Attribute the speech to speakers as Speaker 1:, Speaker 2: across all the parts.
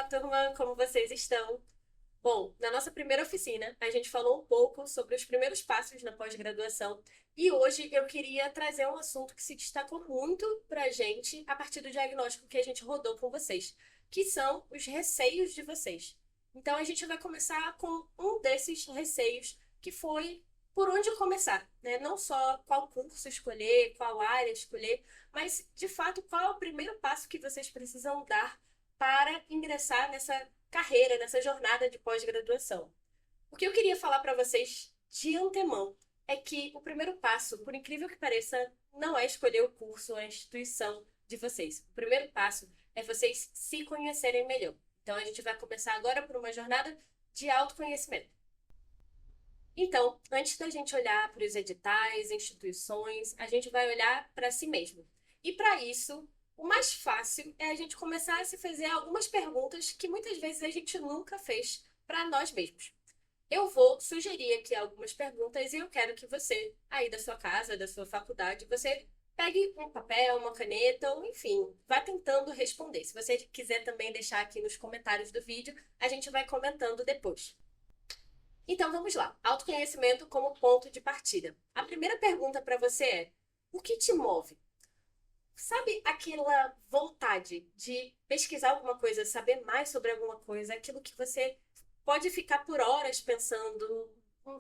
Speaker 1: turma, como vocês estão? Bom, na nossa primeira oficina, a gente falou um pouco sobre os primeiros passos na pós-graduação e hoje eu queria trazer um assunto que se destacou muito para a gente a partir do diagnóstico que a gente rodou com vocês, que são os receios de vocês. Então, a gente vai começar com um desses receios, que foi por onde começar, né? Não só qual curso escolher, qual área escolher, mas, de fato, qual é o primeiro passo que vocês precisam dar para ingressar nessa carreira, nessa jornada de pós-graduação. O que eu queria falar para vocês de antemão é que o primeiro passo, por incrível que pareça, não é escolher o curso ou a instituição de vocês. O primeiro passo é vocês se conhecerem melhor. Então, a gente vai começar agora por uma jornada de autoconhecimento. Então, antes da gente olhar para os editais, instituições, a gente vai olhar para si mesmo. E para isso, o mais fácil é a gente começar a se fazer algumas perguntas que muitas vezes a gente nunca fez para nós mesmos. Eu vou sugerir aqui algumas perguntas e eu quero que você, aí da sua casa, da sua faculdade, você pegue um papel, uma caneta, ou enfim, vá tentando responder. Se você quiser também deixar aqui nos comentários do vídeo, a gente vai comentando depois. Então vamos lá. Autoconhecimento como ponto de partida. A primeira pergunta para você é: o que te move? Sabe aquela vontade de pesquisar alguma coisa, saber mais sobre alguma coisa, aquilo que você pode ficar por horas pensando,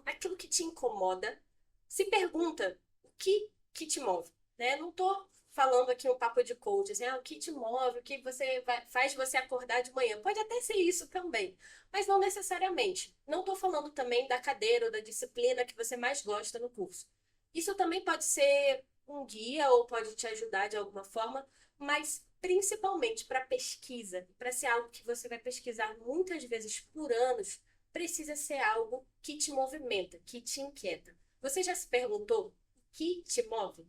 Speaker 1: aquilo que te incomoda? Se pergunta o que te move, né? Não tô falando aqui um papo de coach, assim, o que te move, o que faz você acordar de manhã. Pode até ser isso também, mas não necessariamente. Não tô falando também da cadeira ou da disciplina que você mais gosta no curso. Isso também pode ser um guia ou pode te ajudar de alguma forma, mas principalmente para pesquisa, para ser algo que você vai pesquisar muitas vezes por anos, precisa ser algo que te movimenta, que te inquieta. Você já se perguntou o que te move?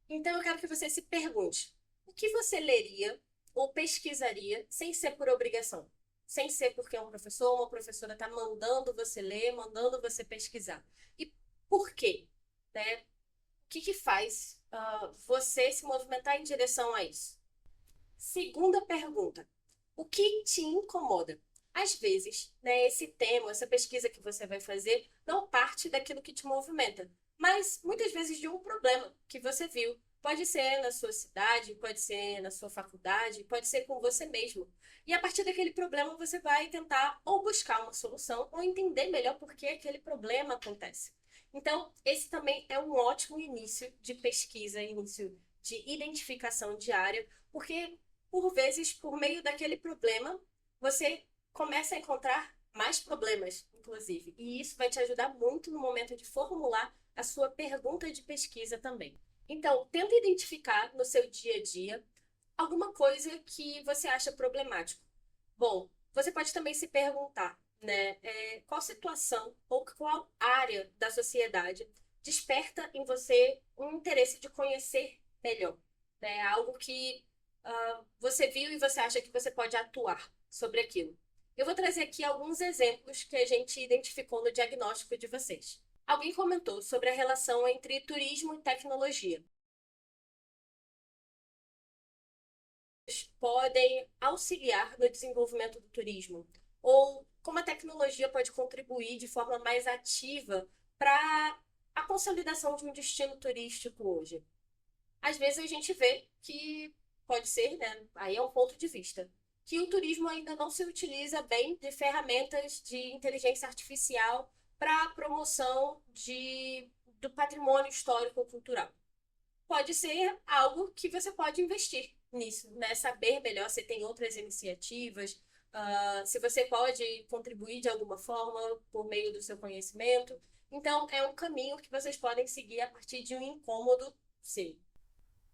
Speaker 1: Então eu quero que você se pergunte: o que você leria ou pesquisaria sem ser por obrigação? Sem ser porque um professor ou uma professora está mandando você ler, mandando você pesquisar. E por quê? Né? O que faz você se movimentar em direção a isso? Segunda pergunta: o que te incomoda? Às vezes, né, esse tema, essa pesquisa que você vai fazer, não parte daquilo que te movimenta, mas muitas vezes de um problema que você viu. Pode ser na sua cidade, pode ser na sua faculdade, pode ser com você mesmo. E a partir daquele problema, você vai tentar ou buscar uma solução ou entender melhor por que aquele problema acontece. Então, esse também é um ótimo início de pesquisa, início de identificação diária, porque por vezes, por meio daquele problema, você começa a encontrar mais problemas, inclusive. E isso vai te ajudar muito no momento de formular a sua pergunta de pesquisa também. Então, tenta identificar no seu dia a dia alguma coisa que você acha problemático. Bom, você pode também se perguntar, né, qual situação ou qual área da sociedade desperta em você um interesse de conhecer melhor, né? Algo que você viu e você acha que você pode atuar sobre aquilo. Eu vou trazer aqui alguns exemplos que a gente identificou no diagnóstico de vocês. Alguém comentou sobre a relação entre turismo e tecnologia. Podem auxiliar no desenvolvimento do turismo? Ou como a tecnologia pode contribuir de forma mais ativa para a consolidação de um destino turístico hoje? Às vezes a gente vê que pode ser, né? Aí é um ponto de vista, que o turismo ainda não se utiliza bem de ferramentas de inteligência artificial para a promoção do patrimônio histórico-cultural. Pode ser algo que você pode investir nisso, né? Saber melhor se tem outras iniciativas, se você pode contribuir de alguma forma por meio do seu conhecimento. Então, é um caminho que vocês podem seguir a partir de um incômodo seu.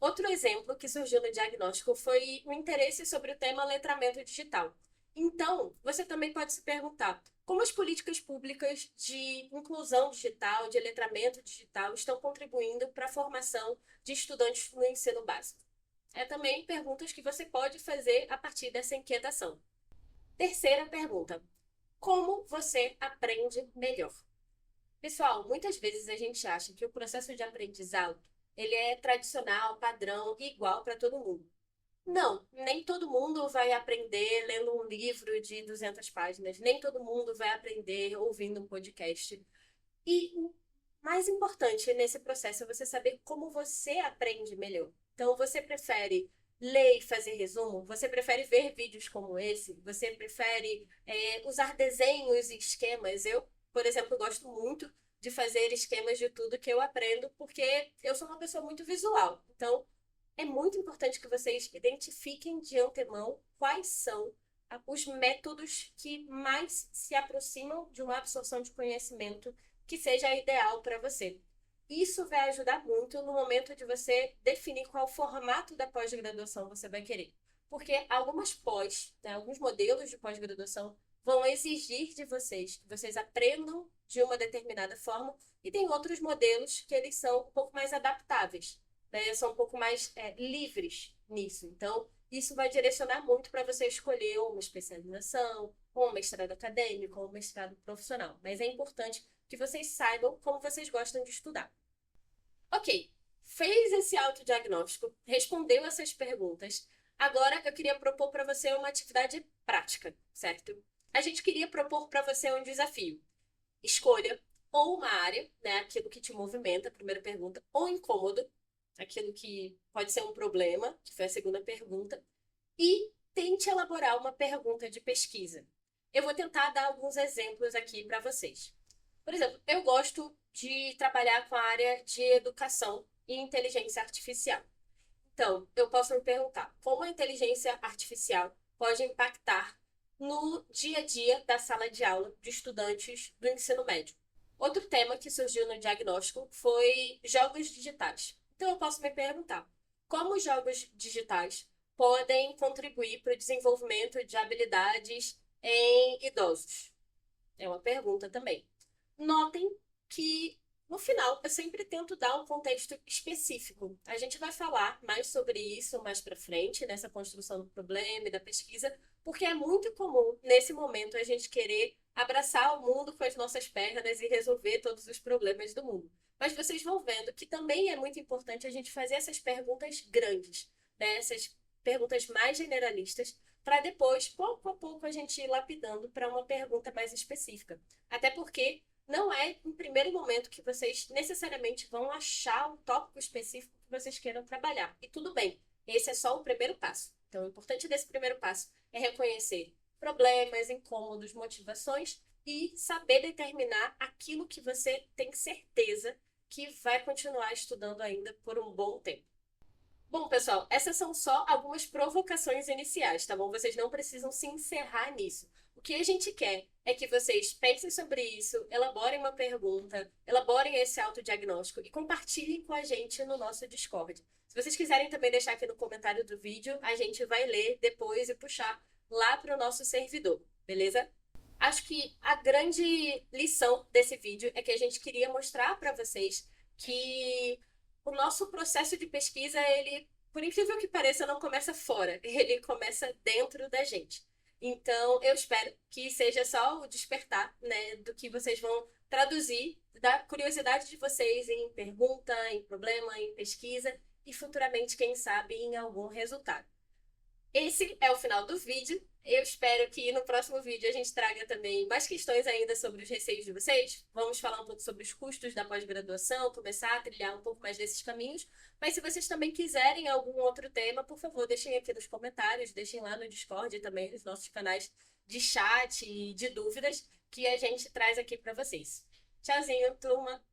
Speaker 1: Outro exemplo que surgiu no diagnóstico foi o interesse sobre o tema letramento digital. Então, você também pode se perguntar como as políticas públicas de inclusão digital, de letramento digital, estão contribuindo para a formação de estudantes no ensino básico. É também perguntas que você pode fazer a partir dessa inquietação. Terceira pergunta: como você aprende melhor? Pessoal, muitas vezes a gente acha que o processo de aprendizado ele é tradicional, padrão e igual para todo mundo. Não, nem todo mundo vai aprender lendo um livro de 200 páginas, nem todo mundo vai aprender ouvindo um podcast. E o mais importante nesse processo é você saber como você aprende melhor. Então, você prefere ler e fazer resumo? Você prefere ver vídeos como esse? Você prefere usar desenhos e esquemas? Eu, por exemplo, gosto muito de fazer esquemas de tudo que eu aprendo, porque eu sou uma pessoa muito visual. Então, é muito importante que vocês identifiquem de antemão quais são os métodos que mais se aproximam de uma absorção de conhecimento que seja ideal para você. Isso vai ajudar muito no momento de você definir qual formato da pós-graduação você vai querer. Porque algumas pós, né, alguns modelos de pós-graduação vão exigir de vocês que vocês aprendam de uma determinada forma, e tem outros modelos que eles são um pouco mais adaptáveis, né, são um pouco mais livres nisso. Então, isso vai direcionar muito para você escolher uma especialização, ou um mestrado acadêmico, ou um mestrado profissional. Mas é importante que vocês saibam como vocês gostam de estudar. Ok, fez esse autodiagnóstico, respondeu essas perguntas. Agora eu queria propor para você uma atividade prática, certo? A gente queria propor para você um desafio. Escolha ou uma área, né, aquilo que te movimenta, a primeira pergunta, ou incômodo, aquilo que pode ser um problema, que foi a segunda pergunta, e tente elaborar uma pergunta de pesquisa. Eu vou tentar dar alguns exemplos aqui para vocês. Por exemplo, eu gosto de trabalhar com a área de educação e inteligência artificial. Então, eu posso me perguntar como a inteligência artificial pode impactar no dia a dia da sala de aula de estudantes do ensino médio. Outro tema que surgiu no diagnóstico foi jogos digitais. Então, eu posso me perguntar como os jogos digitais podem contribuir para o desenvolvimento de habilidades em idosos. É uma pergunta também. Notem que no final eu sempre tento dar um contexto específico. A gente vai falar mais sobre isso mais para frente, nessa construção do problema e da pesquisa, porque é muito comum nesse momento a gente querer abraçar o mundo com as nossas pernas e resolver todos os problemas do mundo. Mas vocês vão vendo que também é muito importante a gente fazer essas perguntas grandes, né? Essas perguntas mais generalistas, para depois, pouco a pouco, a gente ir lapidando para uma pergunta mais específica. Até porque não é em primeiro momento que vocês necessariamente vão achar um tópico específico que vocês queiram trabalhar. E tudo bem, esse é só o primeiro passo. Então, o importante desse primeiro passo é reconhecer problemas, incômodos, motivações e saber determinar aquilo que você tem certeza que vai continuar estudando ainda por um bom tempo. Bom, pessoal, essas são só algumas provocações iniciais, tá bom? Vocês não precisam se encerrar nisso. O que a gente quer é que vocês pensem sobre isso, elaborem uma pergunta, elaborem esse autodiagnóstico e compartilhem com a gente no nosso Discord. Se vocês quiserem também deixar aqui no comentário do vídeo, a gente vai ler depois e puxar lá para o nosso servidor, beleza? Acho que a grande lição desse vídeo é que a gente queria mostrar para vocês que o nosso processo de pesquisa, ele, por incrível que pareça, não começa fora, ele começa dentro da gente. Então, eu espero que seja só o despertar, né, do que vocês vão traduzir da curiosidade de vocês em pergunta, em problema, em pesquisa e futuramente, quem sabe, em algum resultado. Esse é o final do vídeo. Eu espero que no próximo vídeo a gente traga também mais questões ainda sobre os receios de vocês. Vamos falar um pouco sobre os custos da pós-graduação, começar a trilhar um pouco mais desses caminhos. Mas se vocês também quiserem algum outro tema, por favor, deixem aqui nos comentários, deixem lá no Discord e também nos nossos canais de chat e de dúvidas que a gente traz aqui para vocês. Tchauzinho, turma!